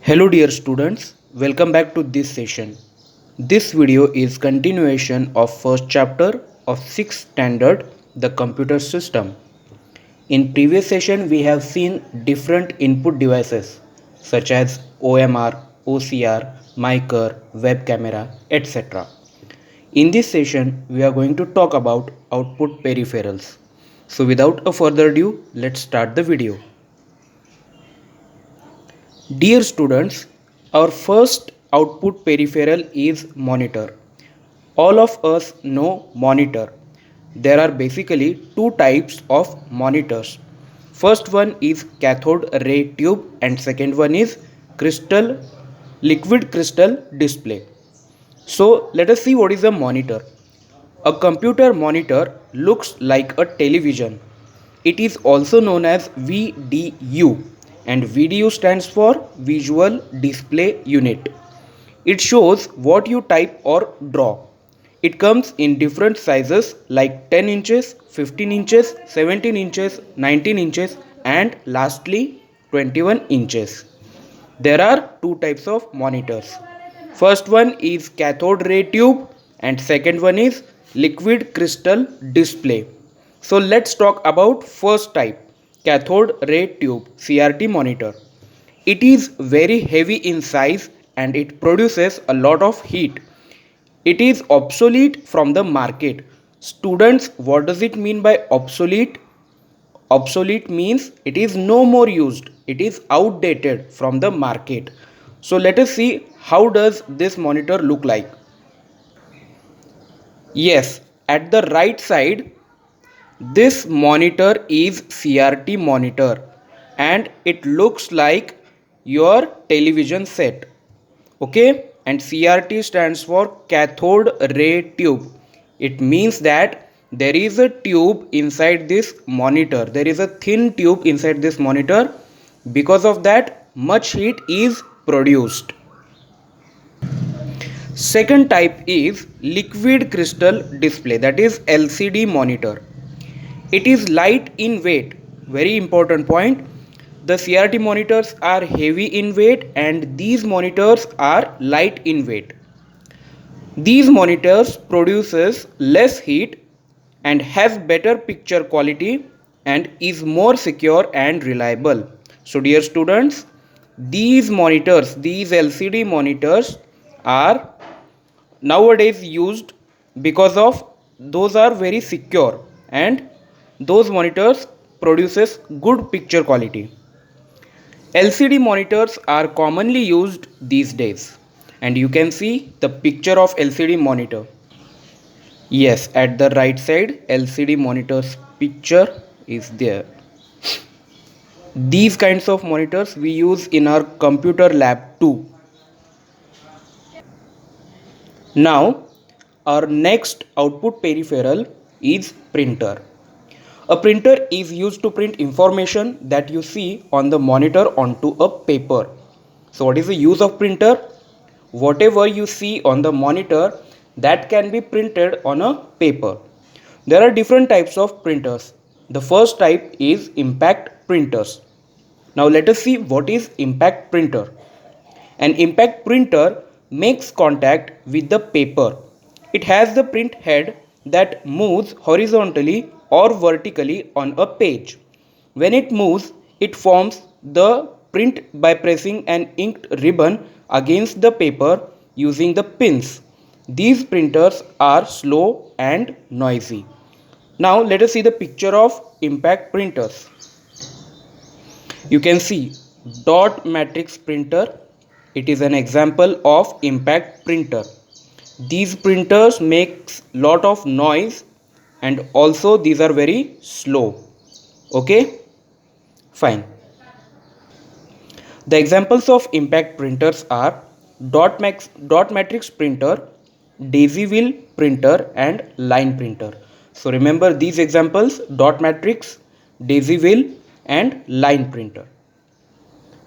Hello dear students, welcome back to this session. This video is continuation of first chapter of 6th standard the computer system. In previous session we have seen different input devices such as OMR, OCR, micer, web camera, etc. In this session we are going to talk about output peripherals. So without a further ado, let's start the video. Dear students, our first output peripheral is monitor. All of us know monitor. There are basically two types of monitors. First one is cathode ray tube and second one is liquid crystal display. So let us see what is a monitor. A computer monitor looks like a television. It is also known as VDU, and VDU stands for Visual Display Unit. It shows what you type or draw. It comes in different sizes like 10 inches, 15 inches, 17 inches, 19 inches, and lastly 21 inches. There are two types of monitors. First one is cathode ray tube and second one is liquid crystal display. So let's talk about first type, cathode ray tube CRT monitor. It is very heavy in size and it produces a lot of heat. It is obsolete from the market. Students, what does it mean by obsolete? Obsolete means it is no more used. It is outdated from the market. So let us see how does this monitor look like. Yes, at the right side, this monitor is CRT monitor and it looks like your television set. Okay, and CRT stands for cathode ray tube. It means that there is a tube inside this monitor. There is a thin tube inside this monitor. Because of that, much heat is produced. Second type is liquid crystal display, that is LCD monitor. It is light in weight. Very important point. The CRT monitors are heavy in weight and these monitors are light in weight. These monitors produces less heat and has better picture quality and is more secure and reliable. So dear students, these monitors, these LCD monitors are nowadays used because of those are very secure and those monitors produces good picture quality. LCD monitors are commonly used these days and you can see the picture of LCD monitor. Yes, at the right side LCD monitor's picture is there. These kinds of monitors we use in our computer lab too. Now our next output peripheral is printer. A printer is used to print information that you see on the monitor onto a paper. So what is the use of printer? Whatever you see on the monitor that can be printed on a paper. There are different types of printers. The first type is impact printers. Now let us see what is impact printer. An impact printer makes contact with the paper. It has the print head that moves horizontally or vertically on a page. When it moves, it forms the print by pressing an inked ribbon against the paper using the pins. These printers are slow and noisy. Now let us see the picture of impact printers. You can see dot matrix printer. It is an example of impact printer. These printers makes lot of noise and also these are very slow. Okay, fine. The examples of impact printers are dot matrix printer, daisy wheel printer and line printer. So remember these examples: dot matrix, daisy wheel and line printer.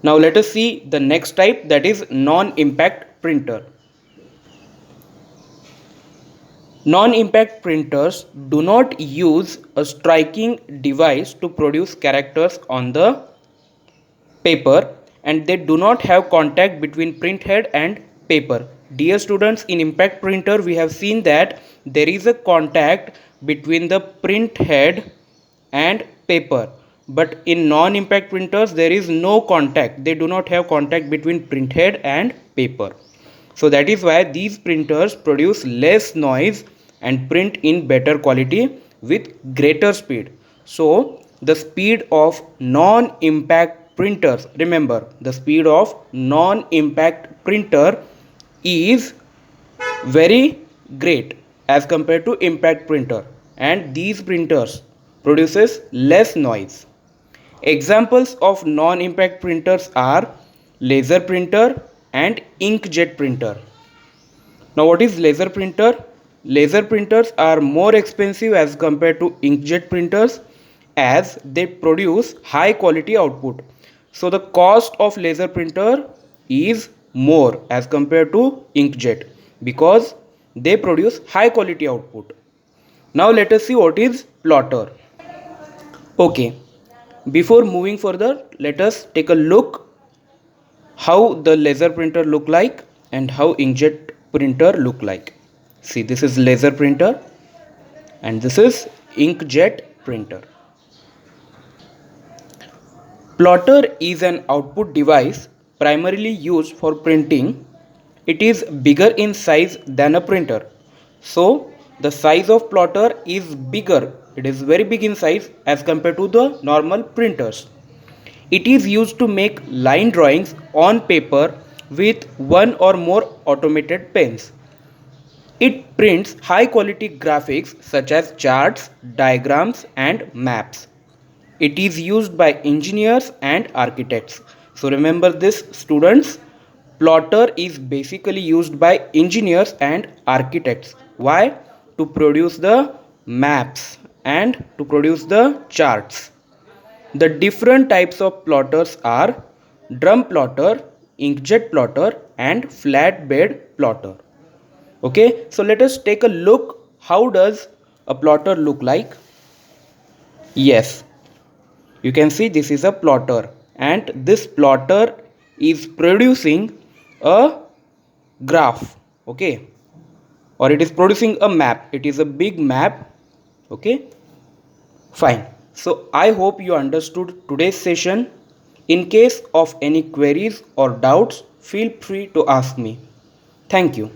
Now let us see the next type, that is non-impact printer. Non-impact printers do not use a striking device to produce characters on the paper and they do not have contact between print head and paper. Dear students, in impact printer we have seen that there is a contact between the print head and paper, but in non impact printers there is no contact. They do not have contact between print head and paper. So that is why these printers produce less noise and print in better quality with greater speed. So the speed of non impact printers, remember the speed of non impact printer is very great as compared to impact printer, and these printers produces less noise. Examples of non impact printers are laser printer and inkjet printer. Now what is laser printer? Laser printers are more expensive as compared to inkjet printers as they produce high quality output. So the cost of laser printer is more as compared to inkjet because they produce high quality output. Now let us see what is plotter. Okay, before moving further, let us take a look how the laser printer look like and how inkjet printer look like. See, this is laser printer and this is inkjet printer. Plotter is an output device primarily used for printing. It is bigger in size than a printer. So the size of plotter is bigger. It is very big in size as compared to the normal printers. It is used to make line drawings on paper with one or more automated pens. It prints high quality graphics such as charts, diagrams, and maps. It is used by engineers and architects. So remember this, students. Plotter is basically used by engineers and architects. Why? To produce the maps and to produce the charts. The different types of plotters are drum plotter, inkjet plotter, and flatbed plotter. Okay, so let us take a look. How does a plotter look like? Yes, you can see this is a plotter, and this plotter is producing a graph. Okay, or it is producing a map. It is a big map. Okay, fine. So I hope you understood today's session. In case of any queries or doubts, feel free to ask me. Thank you.